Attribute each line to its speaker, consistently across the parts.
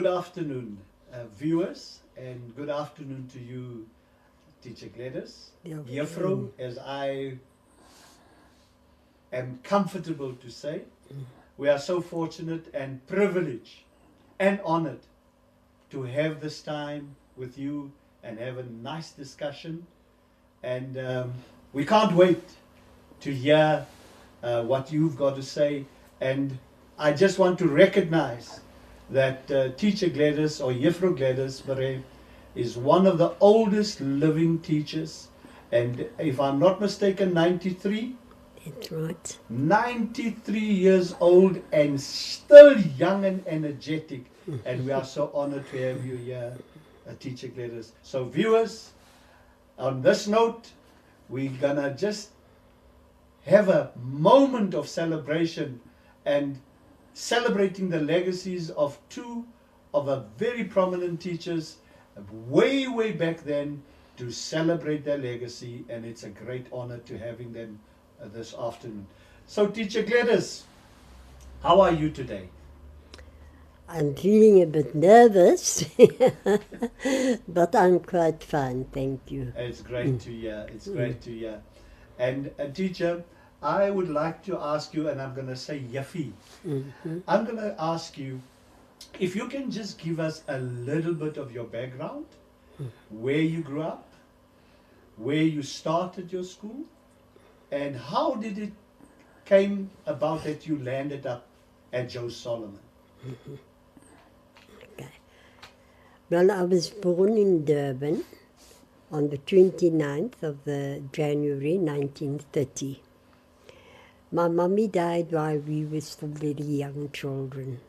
Speaker 1: Good afternoon, viewers, and good afternoon to you, Teacher Gladys. Juffrou, as I am comfortable to say, we are so fortunate and privileged and honored to have this time with you and have a nice discussion. And we can't wait to hear what you've got to say. And I just want to recognize that Teacher Gladys, or Juffrou Gladys Marais, is one of the oldest living teachers. And if I'm not mistaken, 93?
Speaker 2: That's right.
Speaker 1: 93 years old and still young and energetic. And we are so honored to have you here, Teacher Gladys. So viewers, on this note, we're gonna just have a moment of celebration and celebrating the legacies of two of our very prominent teachers way, way back then, to celebrate their legacy, and it's a great honor to having them this afternoon. So Teacher Gladys, how are you today?
Speaker 2: I'm feeling a bit nervous, but I'm quite fine, thank you.
Speaker 1: It's great to hear, it's great to hear. And teacher, I would like to ask you, and I'm going to say Yafi, I'm going to ask you if you can just give us a little bit of your background, where you grew up, where you started your school, and how did it came about that you landed up at Joe Solomon?
Speaker 2: Okay. Well, I was born in Durban on the 29th of January 1930. My mummy died while we were still very young children.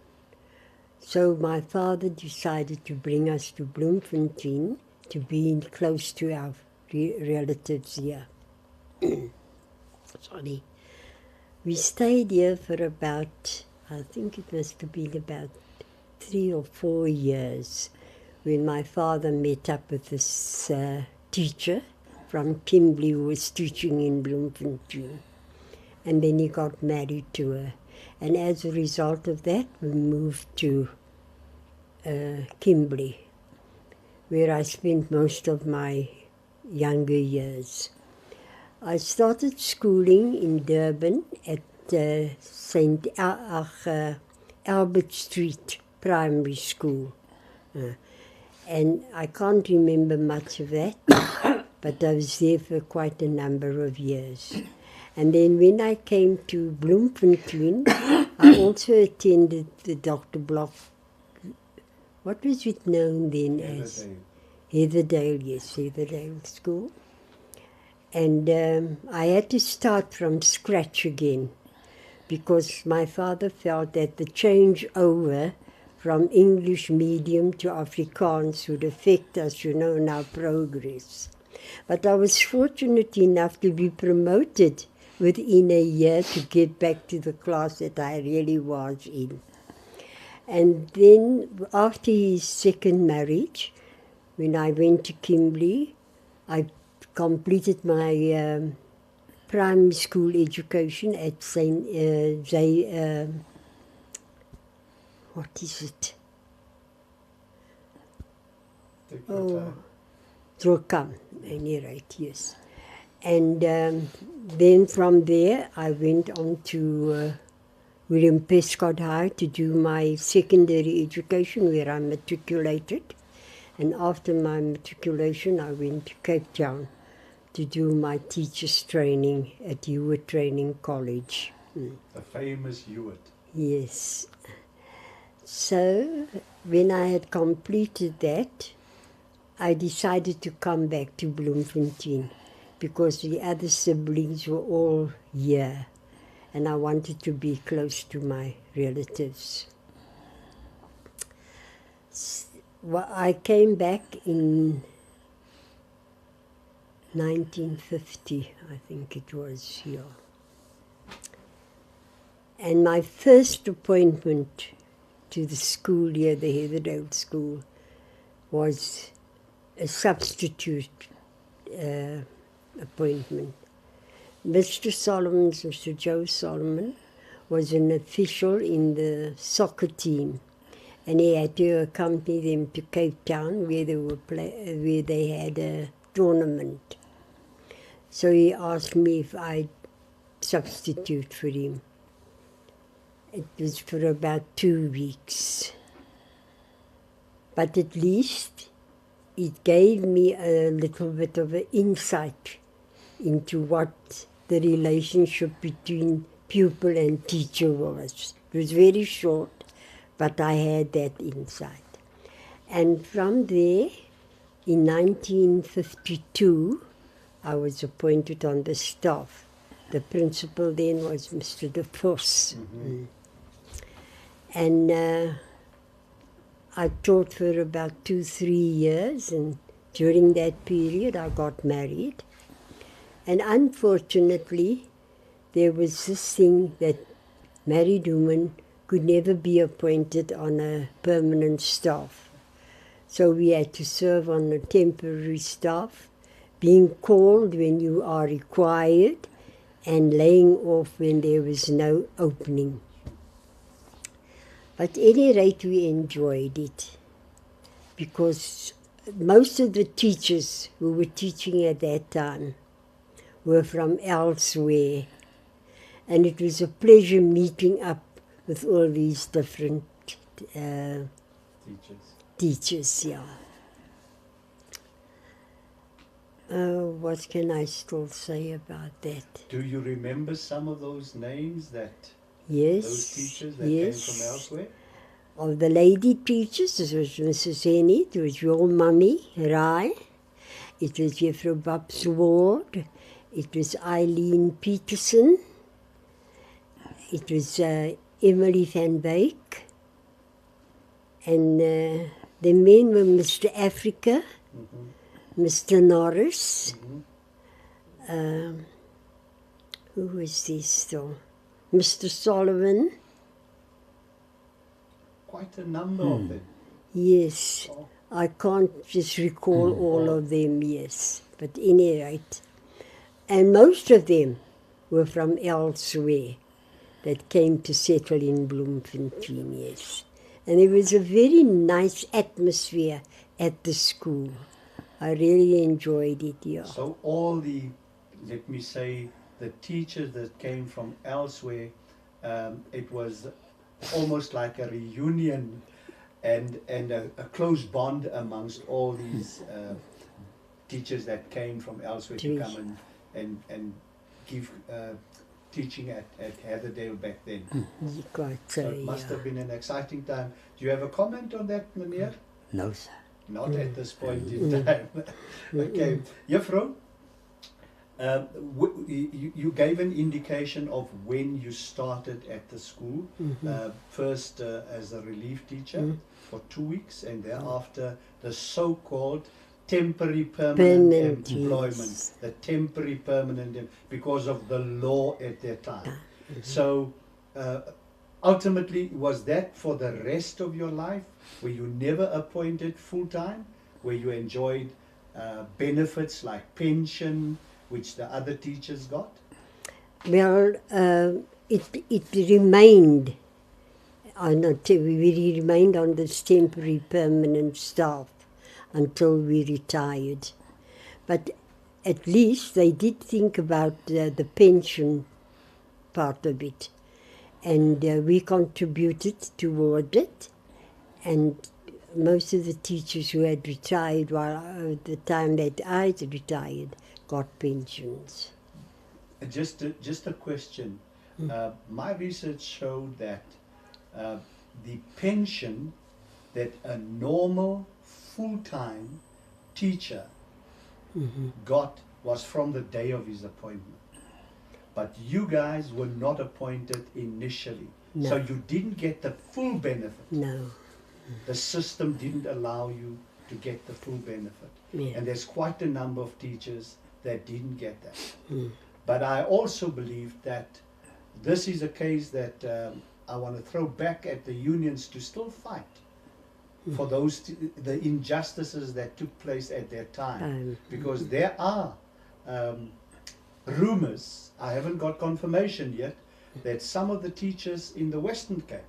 Speaker 2: So my father decided to bring us to Bloemfontein to be close to our relatives here. Sorry. We stayed here for about, I think it must have been about 3 or 4 years when my father met up with this teacher from Kimberley who was teaching in Bloemfontein. And then he got married to her. And as a result of that, we moved to Kimberley, where I spent most of my younger years. I started schooling in Durban at St. Albert Street Primary School. And I can't remember much of that, but I was there for quite a number of years. And then when I came to Bloemfontein, I also attended the Dr. Block, what was it known then as? Heatherdale, yes, Heatherdale School. And I had to start from scratch again because my father felt that the change over from English medium to Afrikaans would affect us, in our progress. But I was fortunate enough to be promoted within a year to get back to the class that I really was in. And then after his second marriage, when I went to Kimberley, I completed my primary school education at what is it? Trokam, at any rate, yes. And then from there, I went on to William Prescott High to do my secondary education, where I matriculated. And after my matriculation, I went to Cape Town to do my teacher's training at Hewitt Training College.
Speaker 1: The famous Hewitt.
Speaker 2: Yes. So, when I had completed that, I decided to come back to Bloemfontein because the other siblings were all here and I wanted to be close to my relatives. Well, I came back in 1950, I think it was, yeah. And my first appointment to the school here, the Heatherdale School, was a substitute appointment. Mr. Solomon, Mr. Joe Solomon, was an official in the soccer team. and he had to accompany them to Cape Town where they had a tournament. So he asked me if I'd substitute for him. It was for about 2 weeks. But at least it gave me a little bit of an insight into what the relationship between pupil and teacher was. It was very short, but I had that insight. And from there, in 1952, I was appointed on the staff. The principal then was Mr. De Vos.
Speaker 1: Mm-hmm.
Speaker 2: And I taught for about 2-3 years, and during that period I got married. And unfortunately, there was this thing that married women could never be appointed on a permanent staff. So we had to serve on a temporary staff, being called when you are required and laying off when there was no opening. But at any rate, we enjoyed it because most of the teachers who were teaching at that time were from elsewhere. And it was a pleasure meeting up with all these different teachers, yeah. What can I still say about that?
Speaker 1: Do you remember some of those names that
Speaker 2: Yes.
Speaker 1: those teachers that came from elsewhere?
Speaker 2: Of the lady teachers, it was Mrs. Henny, it was your mummy, Marais, it was Juffrou Babs Ward, it was Eileen Peterson, it was Emily van Wyk, and the men were Mr. Africa, Mr. Norris, who was this though? Mr. Sullivan.
Speaker 1: Quite a number of them.
Speaker 2: Yes,
Speaker 1: Oh.
Speaker 2: I can't just recall all of them, yes, but any rate. And most of them were from elsewhere that came to settle in Bloemfontein, yes. And it was a very nice atmosphere at the school. I really enjoyed it, yeah.
Speaker 1: So all the, let me say, the teachers that came from elsewhere, it was almost like a reunion and a close bond amongst all these teachers that came from elsewhere to come and give teaching at Heatherdale back then.
Speaker 2: You can't
Speaker 1: So
Speaker 2: say,
Speaker 1: it must
Speaker 2: yeah.
Speaker 1: have been an exciting time. Do you have a comment on that, meneer?
Speaker 3: No, sir.
Speaker 1: Not at this point in time. Okay, Juffrou, you gave an indication of when you started at the school. First as a relief teacher for 2 weeks, and thereafter the so-called temporary permanent employment.
Speaker 2: Yes.
Speaker 1: The temporary permanent, because of the law at that time. So ultimately, was that for the rest of your life? Were you never appointed full-time? Where you enjoyed benefits like pension, which the other teachers got?
Speaker 2: Well, it remained, we remained on this temporary permanent staff until we retired. But at least they did think about the pension part of it. And we contributed toward it. And most of the teachers who had retired while the time that I had retired got pensions.
Speaker 1: Just a question. My research showed that the pension that a normal full-time teacher got was from the day of his appointment. But you guys were not appointed initially.
Speaker 2: No.
Speaker 1: So you didn't get the full benefit.
Speaker 2: No.
Speaker 1: The system didn't allow you to get the full benefit.
Speaker 2: Yeah.
Speaker 1: And there's quite a number of teachers that didn't get that. But I also believe that this is a case that I want to throw back at the unions to still fight for those the injustices that took place at that time. Because there are rumors, I haven't got confirmation yet, that some of the teachers in the Western Cape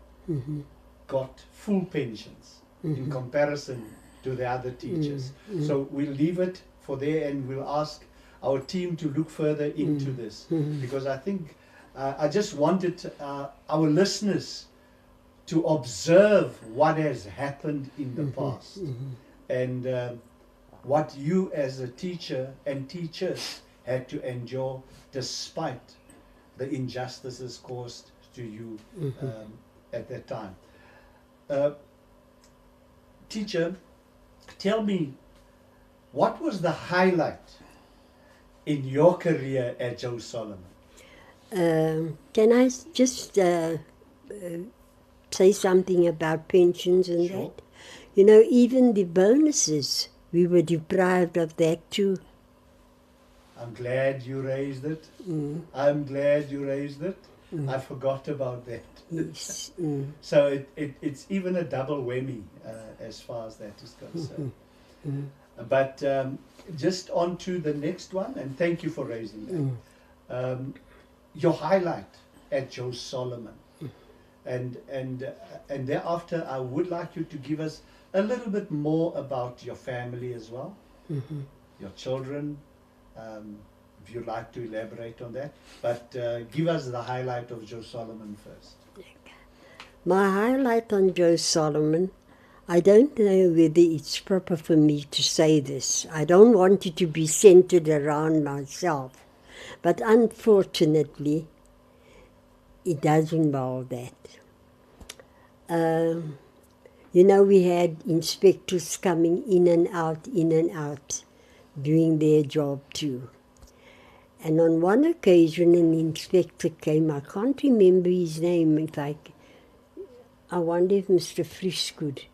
Speaker 1: got full pensions in comparison to the other teachers. So we'll leave it for there, and we'll ask our team to look further into this, because I think I just wanted our listeners to observe what has happened in the past, and what you as a teacher and teachers had to endure despite the injustices caused to you at that time. Teacher, tell me, what was the highlight in your career at Joe Solomon?
Speaker 2: Can I just say something about pensions and
Speaker 1: Sure.
Speaker 2: that? You know, even the bonuses, we were deprived of that too.
Speaker 1: I'm glad you raised it. I'm glad you raised it. I forgot about that.
Speaker 2: Yes.
Speaker 1: So it's even a double whammy as far as that is concerned. But just on to the next one, and thank you for raising that. Your highlight at Joe Solomon. And thereafter, I would like you to give us a little bit more about your family as well, your children, if you'd like to elaborate on that. But give us the highlight of Joe Solomon first.
Speaker 2: My highlight on Joe Solomon, I don't know whether it's proper for me to say this. I don't want it to be centered around myself. But unfortunately, it does involve that. You know, we had inspectors coming in and out, doing their job too. And on one occasion, an inspector came. I can't remember his name. In fact, I wonder if Mr. Frisch could.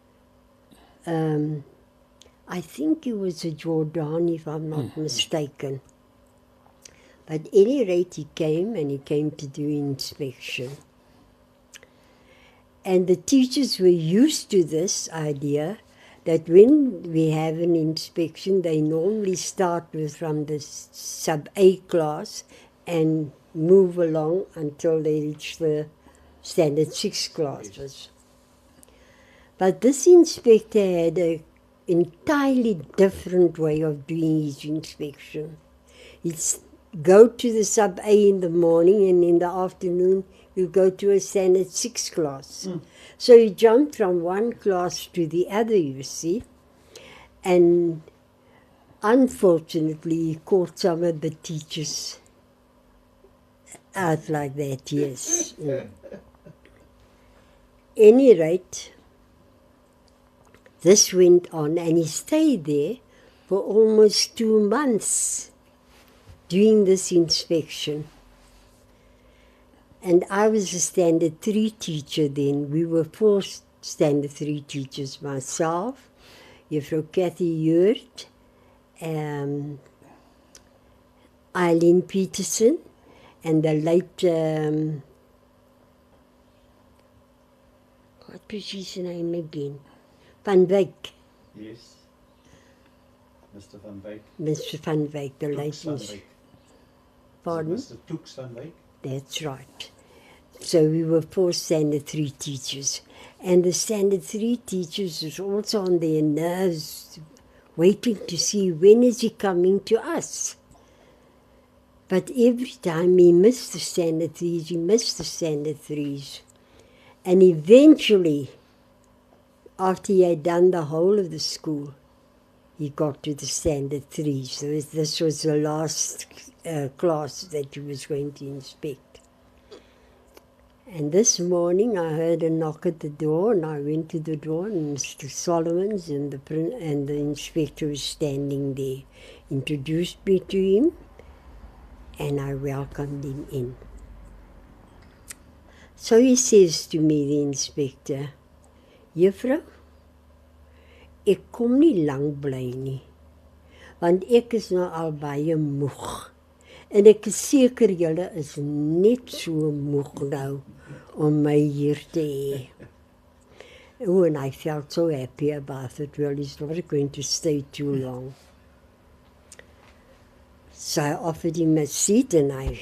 Speaker 2: I think he was a Jordan, if I'm not mistaken. But at any rate, he came to do inspection. And the teachers were used to this idea that when we have an inspection, they normally start from the sub-A class and move along until they reach the standard 6 classes. But this inspector had an entirely different way of doing his inspection. He'd go to the sub-A in the morning, and in the afternoon you go to a standard 6 class. So he jumped from one class to the other, you see. And unfortunately, he caught some of the teachers out like that, yes. Any rate, this went on, and he stayed there for almost 2 months doing this inspection. And I was a standard 3 teacher then. We were 4 standard 3 teachers, myself, Juffrou Cathy Yurt, Eileen Peterson, and the late, what was his name again? Van Wyk.
Speaker 1: Yes. Mr. Van Wyk.
Speaker 2: Mr. Van Wyk, the late.
Speaker 1: Van Wyk.
Speaker 2: Pardon?
Speaker 1: Mr. Toeks Van Wyk.
Speaker 2: That's right. So we were 4 standard 3 teachers. And the standard 3 teachers was also on their nerves, waiting to see when is he coming to us. But every time he missed the standard 3s, And eventually, after he had done the whole of the school, he got to the standard 3s. So this was the last class that he was going to inspect. And this morning I heard a knock at the door, and I went to the door, and Mr. Solomons and the inspector was standing there. Introduced me to him, and I welcomed him in. So he says to me, the inspector, Juffrou, ek kom nie lang bly nie, want ek is nou al baie moeg. En ek is seker julle is net so moeg nou om my hier te hê. Oh, and I felt so happy about it. Well, he's not going to stay too long. So I offered him a seat, and I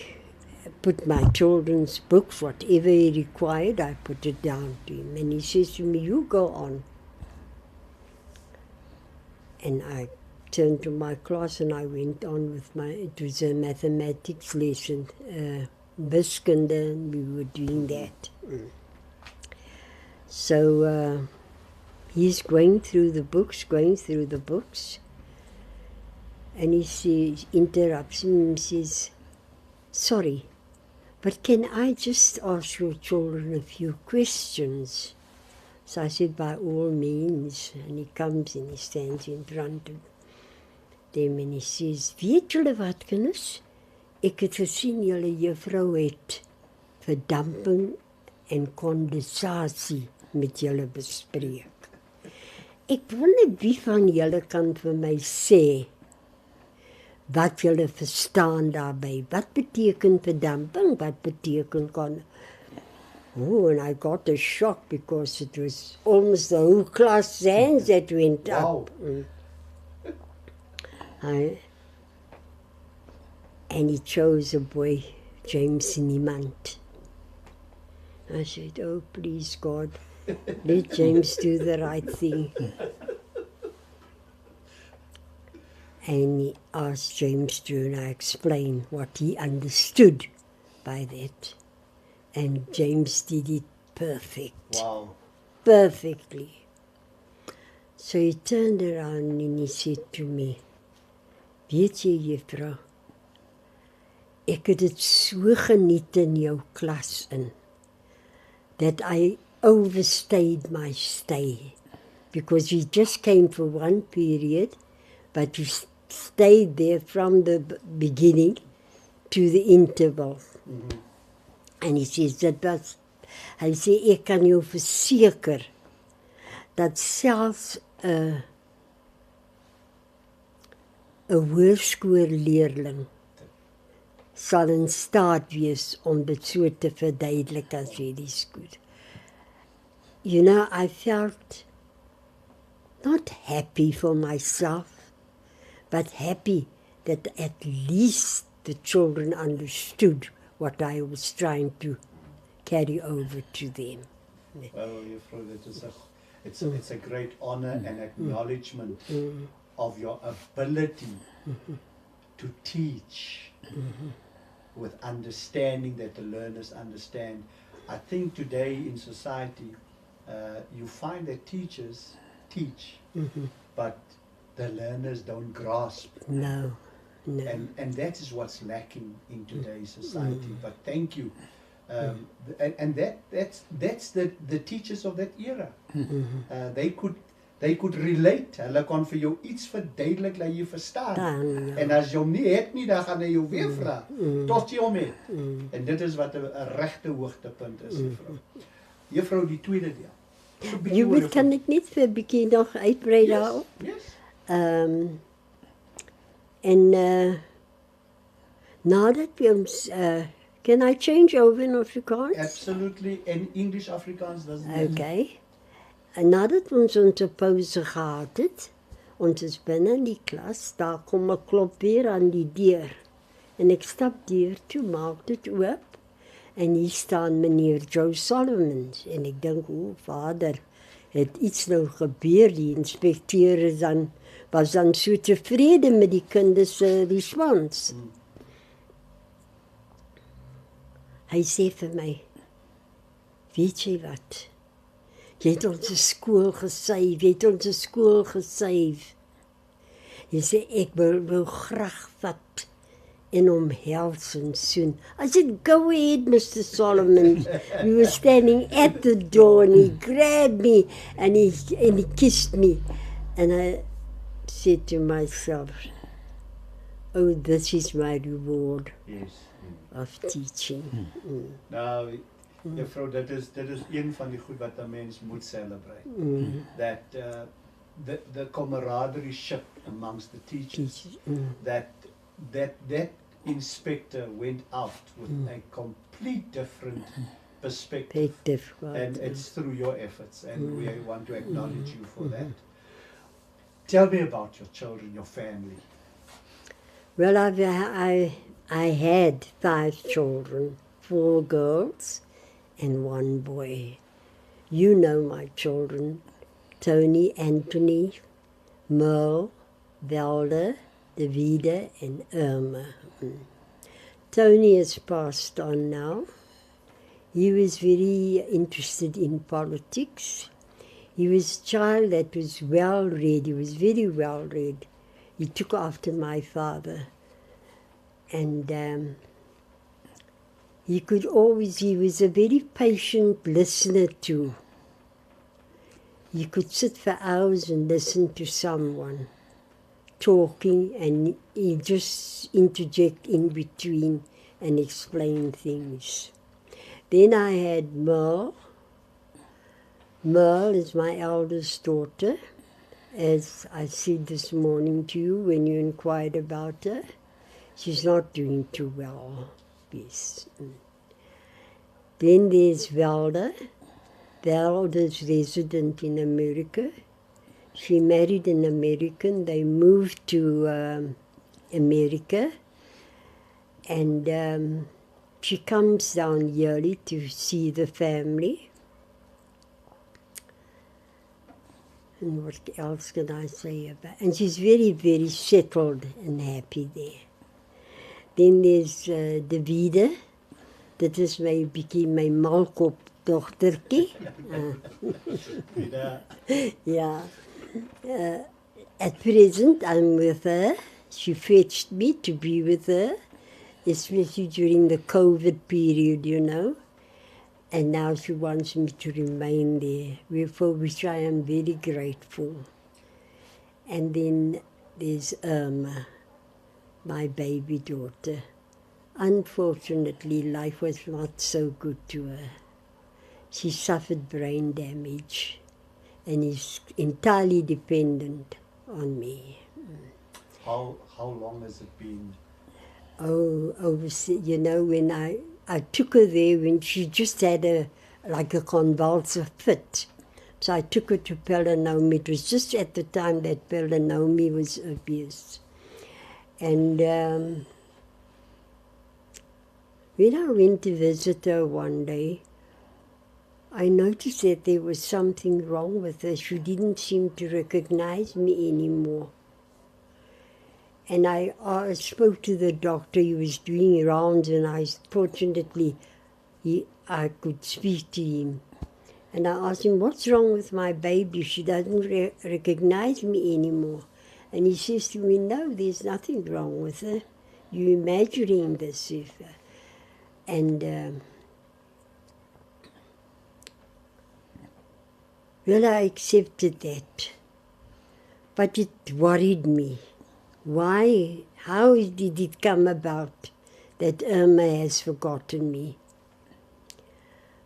Speaker 2: put my children's books, whatever he required, I put it down to him. And he says to me, you go on. And I turned to my class and I went on with it was a mathematics lesson, wiskunde, and we were doing that. So he's going through the books, and he says, interrupts him and says, sorry, but can I just ask your children a few questions? So I said, by all means. And he comes and he stands in front of them and he says, weet julle wat, kinders? Ek het gesien julle juffrou het verdamping en kondensasie met julle bespreek. Ek wonder wie van julle kan vir my sê wat julle verstaan daarbij. Wat beteken verdamping? Wat beteken Oh, and I got a shock because it was almost the whole class hands that went up. And he chose a boy, James Niemand. I said, oh, please, God, let James do the right thing. And he asked James to, and I explained what he understood by that. And James did it perfect.
Speaker 1: Wow.
Speaker 2: Perfectly. So he turned around and he said to me, weet jy, juffrou, ek het dit so geniet in jou klas in, that I overstayed my stay. Because we just came for one period, but we stayed there from the beginning to the interval. Mm-hmm. En hy sê, hy sê, ek kan jou verseker, dat selfs een hoërskoolleerling sal in staat wees om dit so te verduidelik as really good. You know, I felt not happy for myself, but happy that at least the children understood what I was trying to carry over to them.
Speaker 1: Well, it's a great honor and acknowledgement of your ability to teach with understanding that the learners understand. I think today in society, you find that teachers teach, but the learners don't grasp.
Speaker 2: No.
Speaker 1: And that is what's lacking in today's society. But thank you. And that's the teachers of that era. They could relate. Hulle kon vir jou iets verduidelik dat jy verstaan. En as jy hom nie het nie, dan gaan hy jou weer vra tot jy hom het. En dit is wat 'n regte hoogtepunt is, juffrou. Juffrou, die tweede deel.
Speaker 2: Jy weet, kan ek net vir 'n bietjie nog uitbrei daarop?
Speaker 1: Yes.
Speaker 2: En nadat we ons, can I change over in Afrikaans?
Speaker 1: Absolutely, and English Afrikaans doesn't matter.
Speaker 2: Okay. En nadat ons onze pauze gehad het, ons is binnen in die klas, daar kom 'n klop weer aan die deur. En ek stap deur toe, maak dit oop, en hier staan meneer Joe Solomons. En ek dink, o vader, het iets nou gebeur, die inspekteur was dan so tevrede met die kinders respons. Hy sê vir my, weet jy wat, jy het ons skool gesave, Hy sê, ek wil graag vat en omhels en soen. I said, go ahead, Mr. Solomon. We were standing at the door and he grabbed me and he kissed me. And I said to myself, oh, this is my reward of teaching.
Speaker 1: Nou, juffrou, dit is een van die goed wat 'n mens moet celebrate. That the camaraderie amongst the teachers. That inspector went out with a complete different perspective. And it's through your efforts, and we want to acknowledge you for that. Tell me about your children, your family.
Speaker 2: Well, I had 5 children, 4 girls and 1 boy. You know my children, Tony, Anthony, Merle, Velda, Davida and Irma. Tony has passed on now. He was very interested in politics. He was a child that was well read. He was very well read. He took after my father. And he was a very patient listener too. He could sit for hours and listen to someone talking, and he just interject in between and explain things. Then I had Merle. Merle is my eldest daughter, as I said this morning to you when you inquired about her. She's not doing too well, yes. Then there's Velda. Velda's resident in America. She married an American. They moved to America, and she comes down yearly to see the family. And what else can I say about? And she's very, very settled and happy there. Then there's Davida. Dit is my bietjie my malkop dogtertjie. Yeah. At present, I'm with her. She fetched me to be with her, especially during the COVID period, you know. And now she wants me to remain there, for which I am very grateful. And then there's Irma, my baby daughter. Unfortunately, life was not so good to her. She suffered brain damage and is entirely dependent on me.
Speaker 1: How long has it been?
Speaker 2: Oh, you know, when I took her there when she just had a convulsive fit. So I took her to Pelanomi. It was just at the time that Pelanomi was abused. And when I went to visit her one day, I noticed that there was something wrong with her. She didn't seem to recognize me anymore. And I spoke to the doctor. He was doing rounds, and fortunately, I could speak to him. And I asked him, what's wrong with my baby? She doesn't recognize me anymore. And he says to me, no, there's nothing wrong with her. You're imagining this. And well, I accepted that. But it worried me. Why? How did it come about that Irma has forgotten me?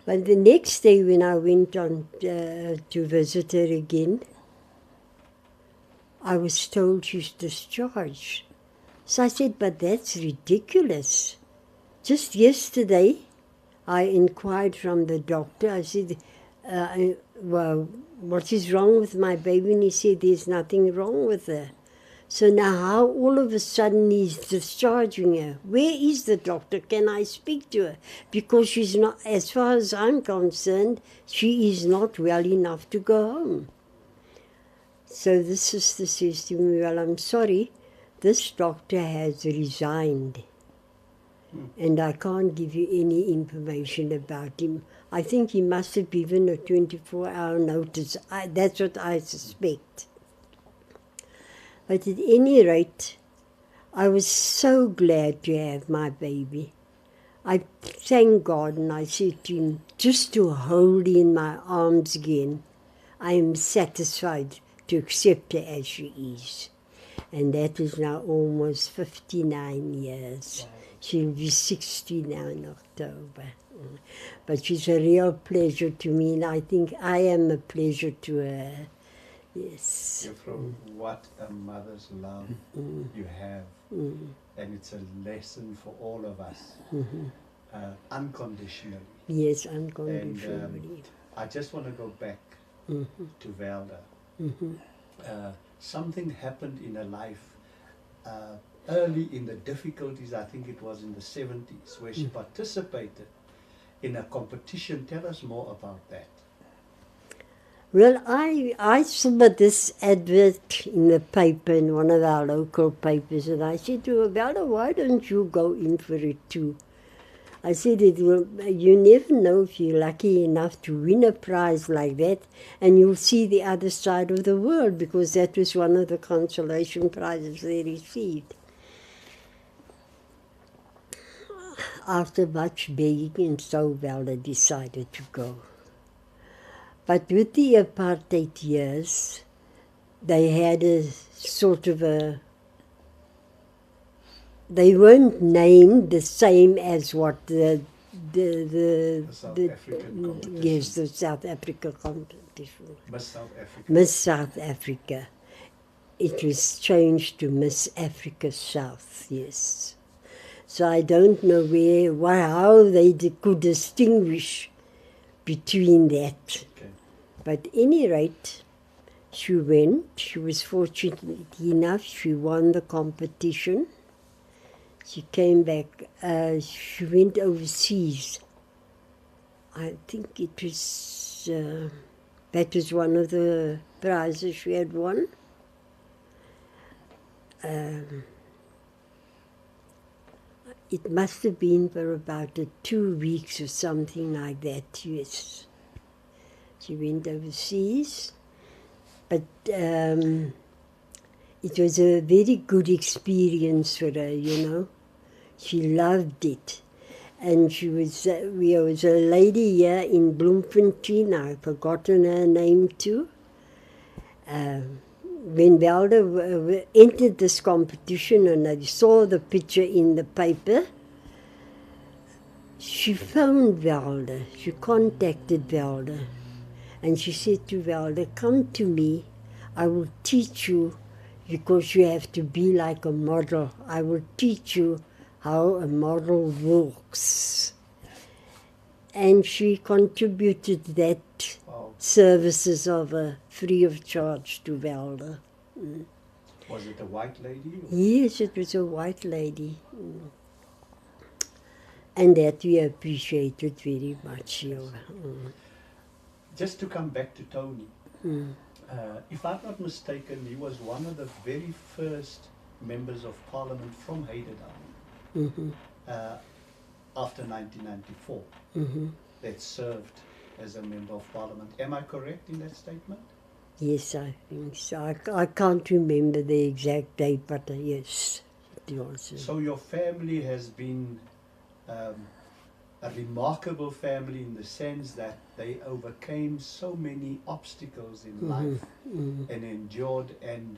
Speaker 2: But the next day when I went on to visit her again, I was told she's discharged. So I said, but that's ridiculous. Just yesterday, I inquired from the doctor. I said, well, what is wrong with my baby? And he said, there's nothing wrong with her. So now how all of a sudden he's discharging her? Where is the doctor? Can I speak to her? Because she's not, as far as I'm concerned, she is not well enough to go home. So the sister says to me, well, I'm sorry, this doctor has resigned. And I can't give you any information about him. I think he must have given a 24-hour notice. That's what I suspect. But at any rate, I was so glad to have my baby. I thank God, and I said to him, just to hold her in my arms again, I am satisfied to accept her as she is. And that is now almost 59 years. Wow. She'll be 60 now in October. But she's a real pleasure to me, and I think I am a pleasure to her. Yes.
Speaker 1: From what a mother's love you have, and it's a lesson for all of us, unconditionally.
Speaker 2: Yes, unconditionally.
Speaker 1: And I just want to go back to Velda. Something happened in her life early in the difficulties, I think it was in the 70s, where she participated in a competition. Tell us more about that.
Speaker 2: Well, I saw this advert in the paper, in one of our local papers, and I said to her, Bella, why don't you go in for it too? I said, you never know if you're lucky enough to win a prize like that, and you'll see the other side of the world, because that was one of the consolation prizes they received. After much begging and so, Bella decided to go. But with the apartheid years, they had a sort of a... They weren't named the same as what the
Speaker 1: South African competition.
Speaker 2: Yes, the South Africa competition.
Speaker 1: Miss South Africa.
Speaker 2: Miss South Africa. It was changed to Miss Africa South, yes. So I don't know how they could distinguish between that.
Speaker 1: Okay.
Speaker 2: But at any rate, she went. She was fortunate enough, she won the competition. She came back, she went overseas. I think it was, that was one of the prizes she had won. It must have been for about 2 weeks or something like that, yes. She went overseas, but it was a very good experience for her, you know. She loved it. And she was, there was a lady here in Bloemfontein, I've forgotten her name too. When Velda entered this competition and I saw the picture in the paper, she phoned Velda, she contacted Velda. And she said to Velda, come to me, I will teach you, because you have to be like a model. I will teach you how a model walks. And she contributed that services of her free of charge to Velda.
Speaker 1: Was it a white lady?
Speaker 2: Yes, it was a white lady. And that we appreciated very much. Yeah.
Speaker 1: Just to come back to Tony, if I'm not mistaken, he was one of the very first members of parliament from Heidelberg after 1994 that served as a member of parliament. Am I correct in that statement?
Speaker 2: Yes, I think so. I can't remember the exact date, but yes, it was.
Speaker 1: So your family has been a remarkable family in the sense that they overcame so many obstacles in life and endured, and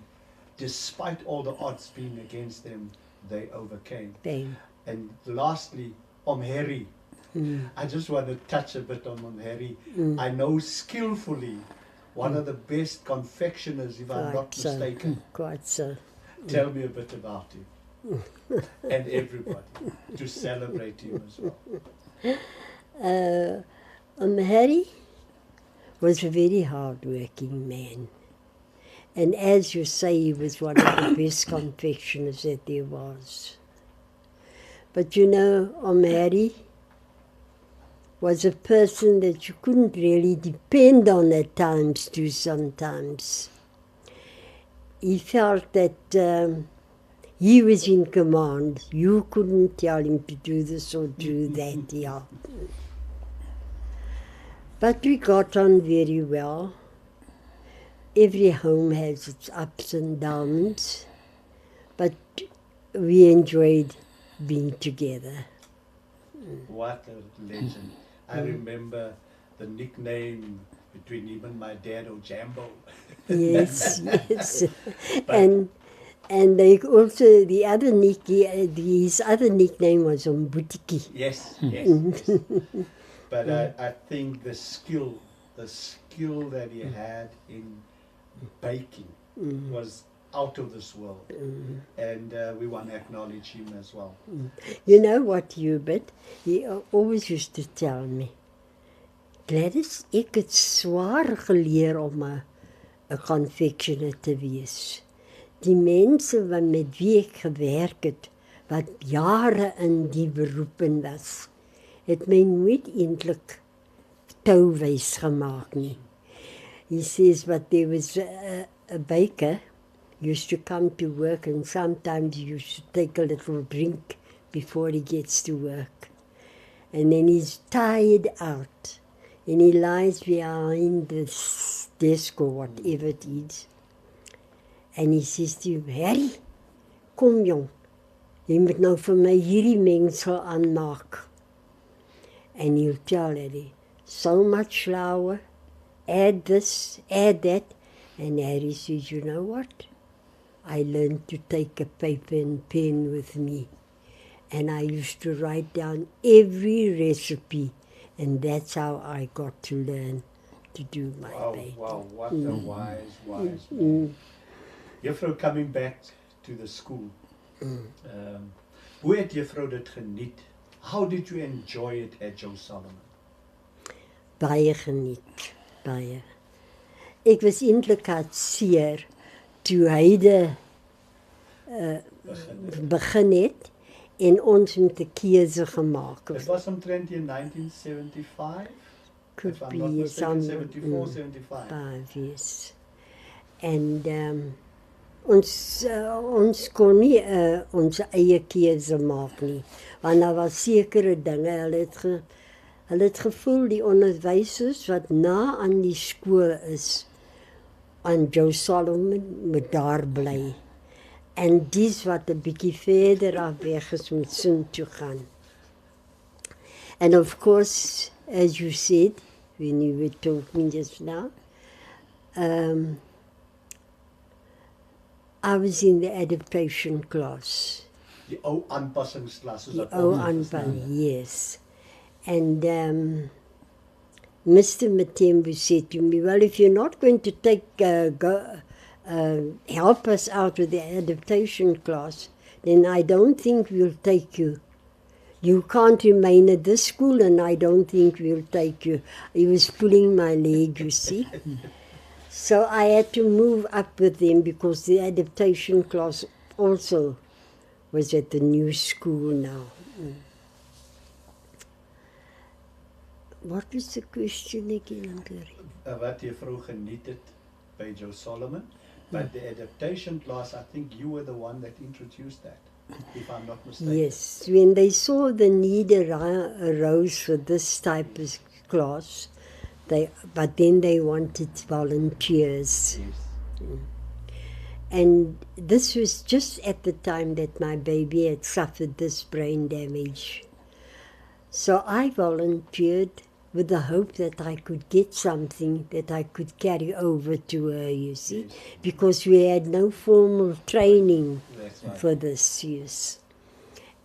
Speaker 1: despite all the odds being against them, they overcame. And lastly, Harry. I just want to touch a bit on Harry. I know skillfully one of the best confectioners, if I'm not mistaken.
Speaker 2: Quite so.
Speaker 1: Tell me a bit about him. And everybody, to celebrate him as well.
Speaker 2: Harry was a very hard-working man. And as you say, he was one of the best confectioners that there was. But you know, Harry was a person that you couldn't really depend on at times too sometimes. He felt that he was in command. You couldn't tell him to do this or do that, yeah. But we got on very well. Every home has its ups and downs, but we enjoyed being together.
Speaker 1: What a legend. I remember the nickname between him and my dad, Jambo.
Speaker 2: Yes, yes. And they also, the other his other nickname was Mbutiki.
Speaker 1: Yes, yes. But I think the skill that he had in baking was out of this world. And we want to acknowledge him as well.
Speaker 2: You know what, Hubert? He always used to tell me, Gladys, ek het swaar geleer om 'n confectioner te wees. die mense met wie ek gewerk het, wat jare in die beroepen was, het my nooit eintlik touwys gemaak nie. He says, but there was a baker used to come to work, and sometimes he used to take a little drink before he gets to work. And then he's tired out, and he lies behind this desk or whatever it is. And he says to him, Harry, kom jong, jy moet nou vir my hierdie mengsel aanmaak. And he'll tell Harry, so much flour, add this, add that. And Harry says, you know what? I learned to take a paper and pen with me. And I used to write down every recipe. And that's how I got to learn to do my bake.
Speaker 1: Wow, what a wise man. Juffrou, coming back to the school. Hoe het juffrou dit geniet? How did you enjoy it at Joe Solomon?
Speaker 2: Baie geniet, baie. Ek was eintlik hartseer toe hy begin het en ons met 'n keuse gemaak het.
Speaker 1: It was omtrent in 1975?
Speaker 2: Could
Speaker 1: If I'm
Speaker 2: be
Speaker 1: not mistaken,
Speaker 2: some
Speaker 1: 74, 75.
Speaker 2: 5 years. En ons kon nie ons eie keuse maak nie, want daar was sekere dinge, hulle het gevoel die onderwysers wat na aan die skool is, aan Joe Solomon, moet daar bly. En dis wat 'n bietjie verder af weg is met sin toe gaan. And of course, as you said, when you were talking just now, I was in the adaptation class.
Speaker 1: Die ou aanpassingsklas, soos
Speaker 2: The
Speaker 1: dat
Speaker 2: oh,
Speaker 1: ons
Speaker 2: yes. And Mr. Matembu said to me, well, if you're not going to help us out with the adaptation class, then I don't think we'll take you. You can't remain at this school, and I don't think we'll take you. He was pulling my leg, you see. So I had to move up with them because the adaptation class also was at the new school now. What was the question again, Gary?
Speaker 1: Wat juffrou geniet het by Joe Solomon, but the adaptation class, I think you were the one that introduced that, if I'm not mistaken.
Speaker 2: Yes, when they saw the need arose for this type of class, but then they wanted volunteers.
Speaker 1: Yes.
Speaker 2: And this was just at the time that my baby had suffered this brain damage. So I volunteered with the hope that I could get something that I could carry over to her, you see,
Speaker 1: Yes.
Speaker 2: because we had no formal training
Speaker 1: That's right.
Speaker 2: for this, yes.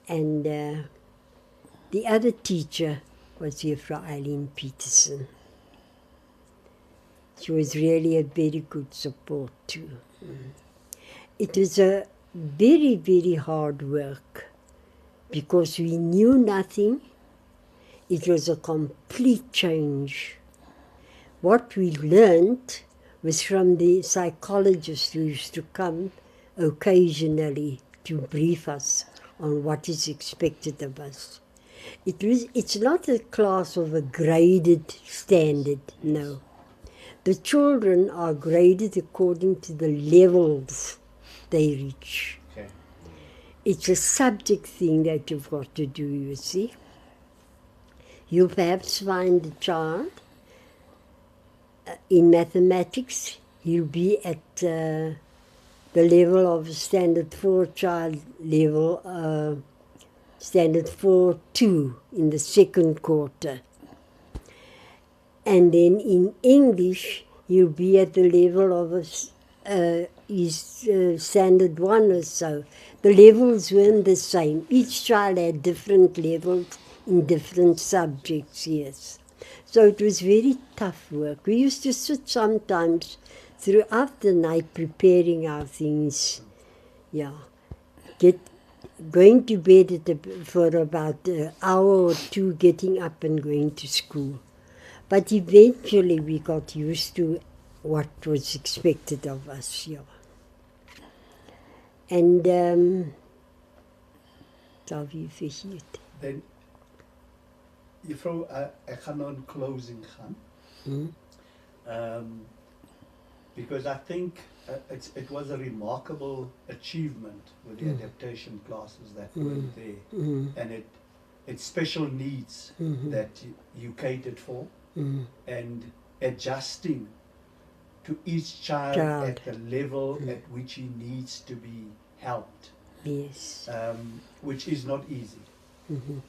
Speaker 2: And the other teacher was here from Eileen Peterson. She was really a very good support too. It was a very, very hard work because we knew nothing. It was a complete change. What we learned was from the psychologists who used to come occasionally to brief us on what is expected of us. It's not a class of a graded standard, no. The children are graded according to the levels they reach.
Speaker 1: Okay.
Speaker 2: It's a subject thing that you've got to do, you see. You perhaps find a child in mathematics, he'll be at the level of a standard 4 child level, standard 4-2 in the second quarter. And then in English, he'll be at the level of standard 1 or so. The levels weren't the same. Each child had different levels in different subjects, yes. So it was very tough work. We used to sit sometimes throughout the night preparing our things. Yeah. Going to bed for about an hour or two, getting up and going to school. But eventually we got used to what was expected of us, yeah. En sal wie vergeet.
Speaker 1: Then, juffrou, ek gaan nou in closing gaan. Because I think it was a remarkable achievement with the adaptation classes that were there. And it's special needs that you catered for, and adjusting to each child at the level at which he needs to be helped.
Speaker 2: Yes.
Speaker 1: Which is not easy.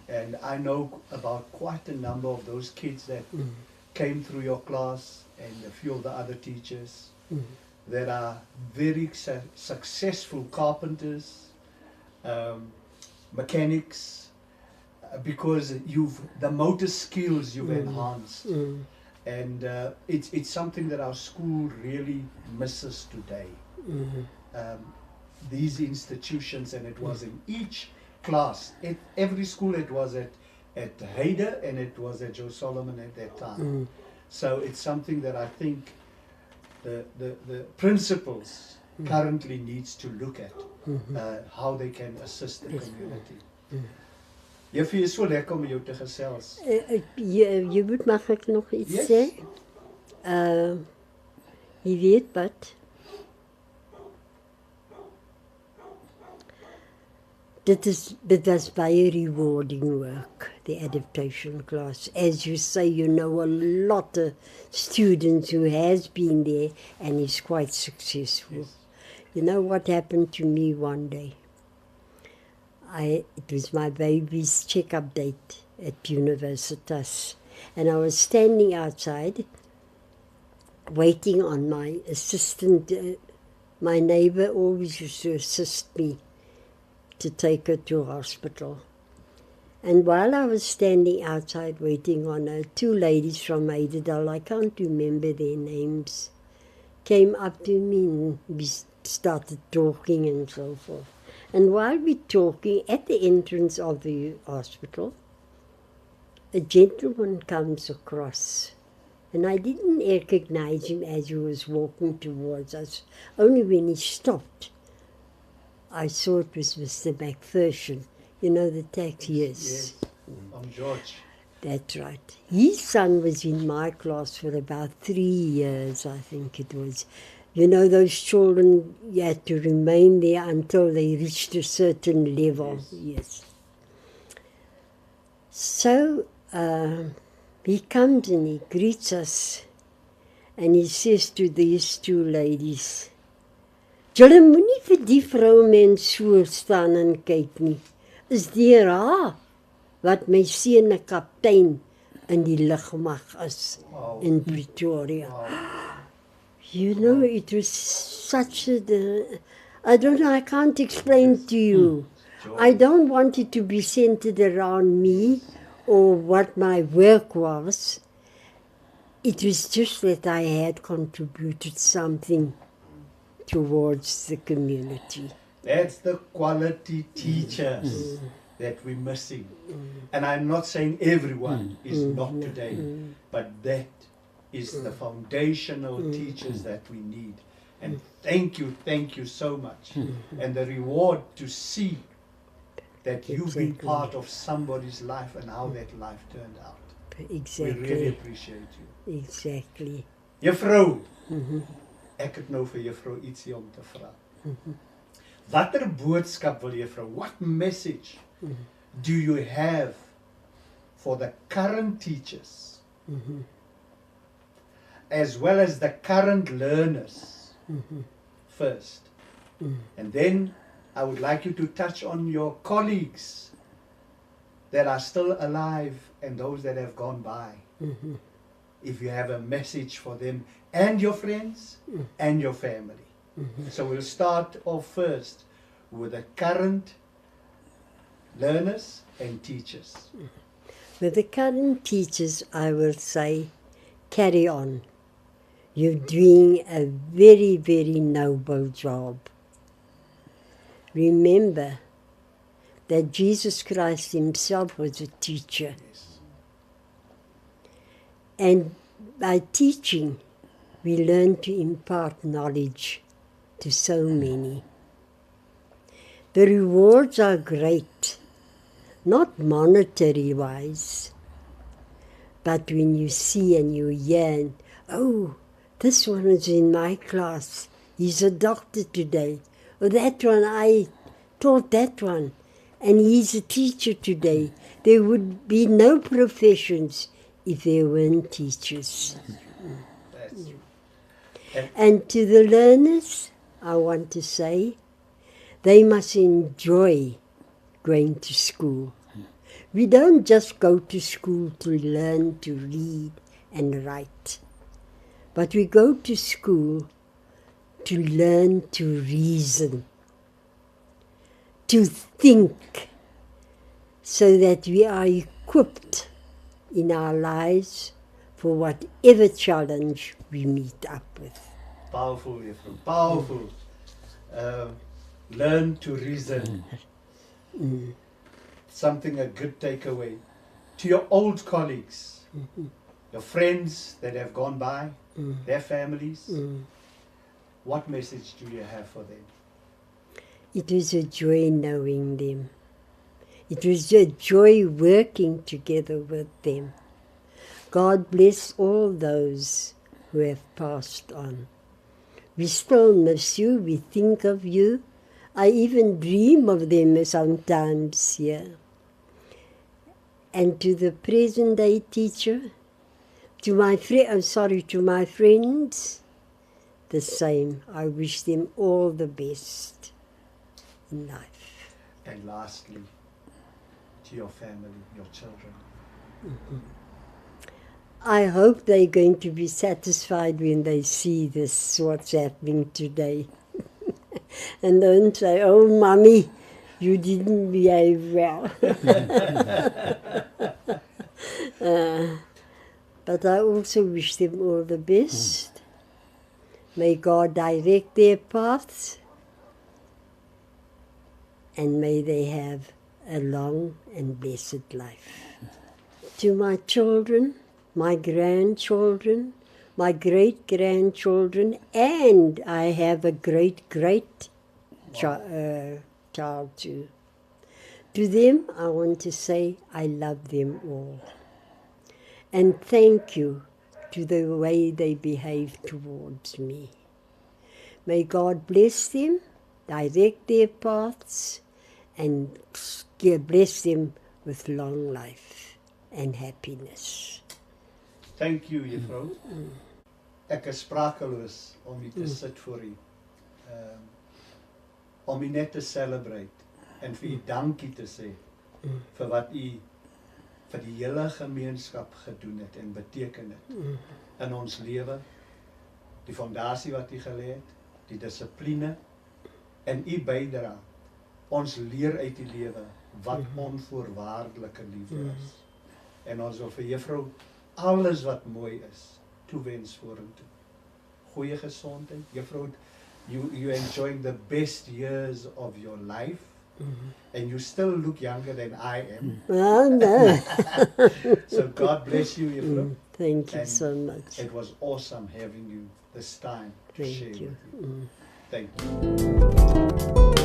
Speaker 1: And I know about quite a number of those kids that came through your class, and a few of the other teachers that are very successful carpenters, mechanics, because the motor skills you've enhanced. And it's something that our school really misses today. These institutions, and it was in each class, every school. It was at Haida, and it was at Joe Solomon at that time. So it's something that I think the principals currently needs to look at, how they can assist the community. Juffie, is so lekker om met jou te gesels.
Speaker 2: Je moet, mag ik nog iets zeggen? Je weet wat? Dit was baie rewarding work, the adaptation class. As you say, you know a lot of students who has been there and is quite successful.
Speaker 1: Yes.
Speaker 2: You know what happened to me one day? It was my baby's check-up date at Universitas, and I was standing outside waiting on my assistant. My neighbor always used to assist me to take her to hospital. And while I was standing outside waiting on her, two ladies from Maidedal, I can't remember their names, came up to me and we started talking and so forth. And while we're talking, at the entrance of the hospital, a gentleman comes across. And I didn't recognize him as he was walking towards us. Only when he stopped, I saw it was Mr. McPherson. You know the taxi?
Speaker 1: Yes. I'm George.
Speaker 2: That's right. His son was in my class for about 3 years, I think it was. You know, those children, you had to remain there until they reached a certain level. Yes. So he comes and he greets us, and he says to these two ladies, "Julle moenie vir die vrouwmens so staan en kyk nie. Is deur haar wat my seun 'n kaptein in die lugmag is in Pretoria." You know, it was such I don't know, I can't explain to you. I don't want it to be centered around me or what my work was. It was just that I had contributed something towards the community.
Speaker 1: That's the quality teachers that we're missing. And I'm not saying everyone is not today, but that is the foundational teachers that we need. And thank you so much. And the reward to see that you've been part of somebody's life and how that life turned out.
Speaker 2: Exactly.
Speaker 1: We really appreciate you.
Speaker 2: Exactly.
Speaker 1: Juffrou, ek het nou vir juffrou ietsie om te vra. Watter boodskap wil juffrou? What message do you have for the current teachers, as well as the current learners first? And then I would like you to touch on your colleagues that are still alive and those that have gone by. If you have a message for them and your friends and your family. So we'll start off first with the current learners and teachers.
Speaker 2: With the current teachers, I will say, carry on. You're doing a very, very noble job. Remember that Jesus Christ himself was a teacher.
Speaker 1: Yes.
Speaker 2: And by teaching, we learn to impart knowledge to so many. The rewards are great, not monetary-wise, but when you see and you hear, and, oh, this one is in my class, he's a doctor today. Or that one, I taught that one, and he's a teacher today. There would be no professions if there weren't teachers.
Speaker 1: That's true.
Speaker 2: And to the learners, I want to say, they must enjoy going to school. We don't just go to school to learn to read and write, but we go to school to learn to reason, to think, so that we are equipped in our lives for whatever challenge we meet up with.
Speaker 1: Powerful, Juffrou, powerful. Learn to reason. Something, a good takeaway. To your old colleagues, your friends that have gone by, their families, what message do you have for them?
Speaker 2: It was a joy knowing them. It was a joy working together with them. God bless all those who have passed on. We still miss you, we think of you. I even dream of them sometimes here. And to the present day teacher, to my friends, the same. I wish them all the best in life.
Speaker 1: And lastly, to your family, your children.
Speaker 2: I hope they're going to be satisfied when they see this, what's happening today. And don't say, oh, Mommy, you didn't behave well. But I also wish them all the best. May God direct their paths, and may they have a long and blessed life. To my children, my grandchildren, my great-grandchildren, and I have a great-great child too. To them, I want to say I love them all. And thank you to the way they behave towards me. May God bless them, direct their paths, and bless them with long life and happiness.
Speaker 1: Thank you, Juffrou. Ek is sprakeloos om hier te sit voor u. Om u net te celebrate en vir u dankie te sê vir wat u vir die hele gemeenskap gedoen het en beteken het in ons lewe. Die fondasie wat u gelê het, die dissipline en u bydra. Ons leer uit die lewe wat onvoorwaardelike liefde is. En ons wil vir Juffrou alles wat mooi is toewens vorentoe. Goeie gesondheid. Juffrou, you enjoying the best years of your life, and you still look younger than I am.
Speaker 2: Oh, no.
Speaker 1: So God bless you, Juffrou.
Speaker 2: Thank you
Speaker 1: And
Speaker 2: so much.
Speaker 1: It was awesome having you this time to share
Speaker 2: Thank you.
Speaker 1: with you. Thank you.